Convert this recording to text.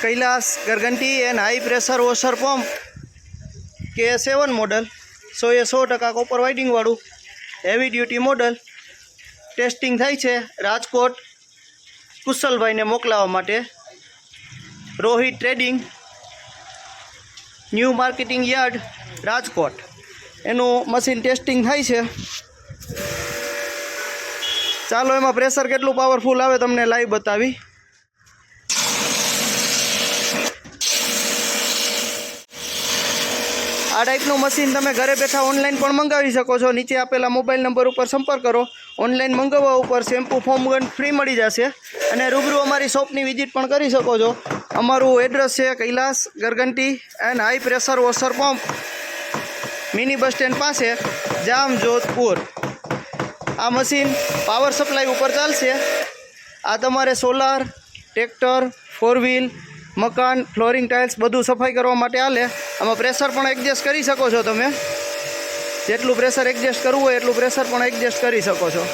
Kailash Garganti and high pressure washer pump K7 model 100% copper winding वाळू heavy duty model testing थाय छे राजकोट कुशलभाई ने मोकलावा माटे। Rohit trading new marketing yard Rajkot एनु मशीन टेस्टिंग थाय छे। चालो एमां प्रेशर केटलुं पावरफुल आवे तमने लाइव बतावी। आ टाइपનું मशीन तमे घरे बैठा ऑनलाइन पण मंगावी शको छो। नीचे आपेला मोबाइल नंबर पर संपर्क करो। ऑनलाइन मंगाववा उपर शेम्पू फोम गन फ्री मळी जशे अने रूबरू अमारी शॉपनी विजिट पण करी शको छो। अमारुं एड्रेस छे Kailash Garganti and high pressure washer pump mini bus stand पासे जाम जोधपुर। आ मशीन पावर सप्लाय पर चालशे। आ तमारे सोलार ट्रेक्टर 4 व्हील मकान फ्लोरिंग टाइल्स बधुं सफाई करवा माटे हाले। आमां प्रेशर पण एडजस्ट करी शको छो। तमे जेटलुं प्रेशर एडजस्ट करवुं होय एटलुं प्रेशर पण एडजस्ट करी शको छो।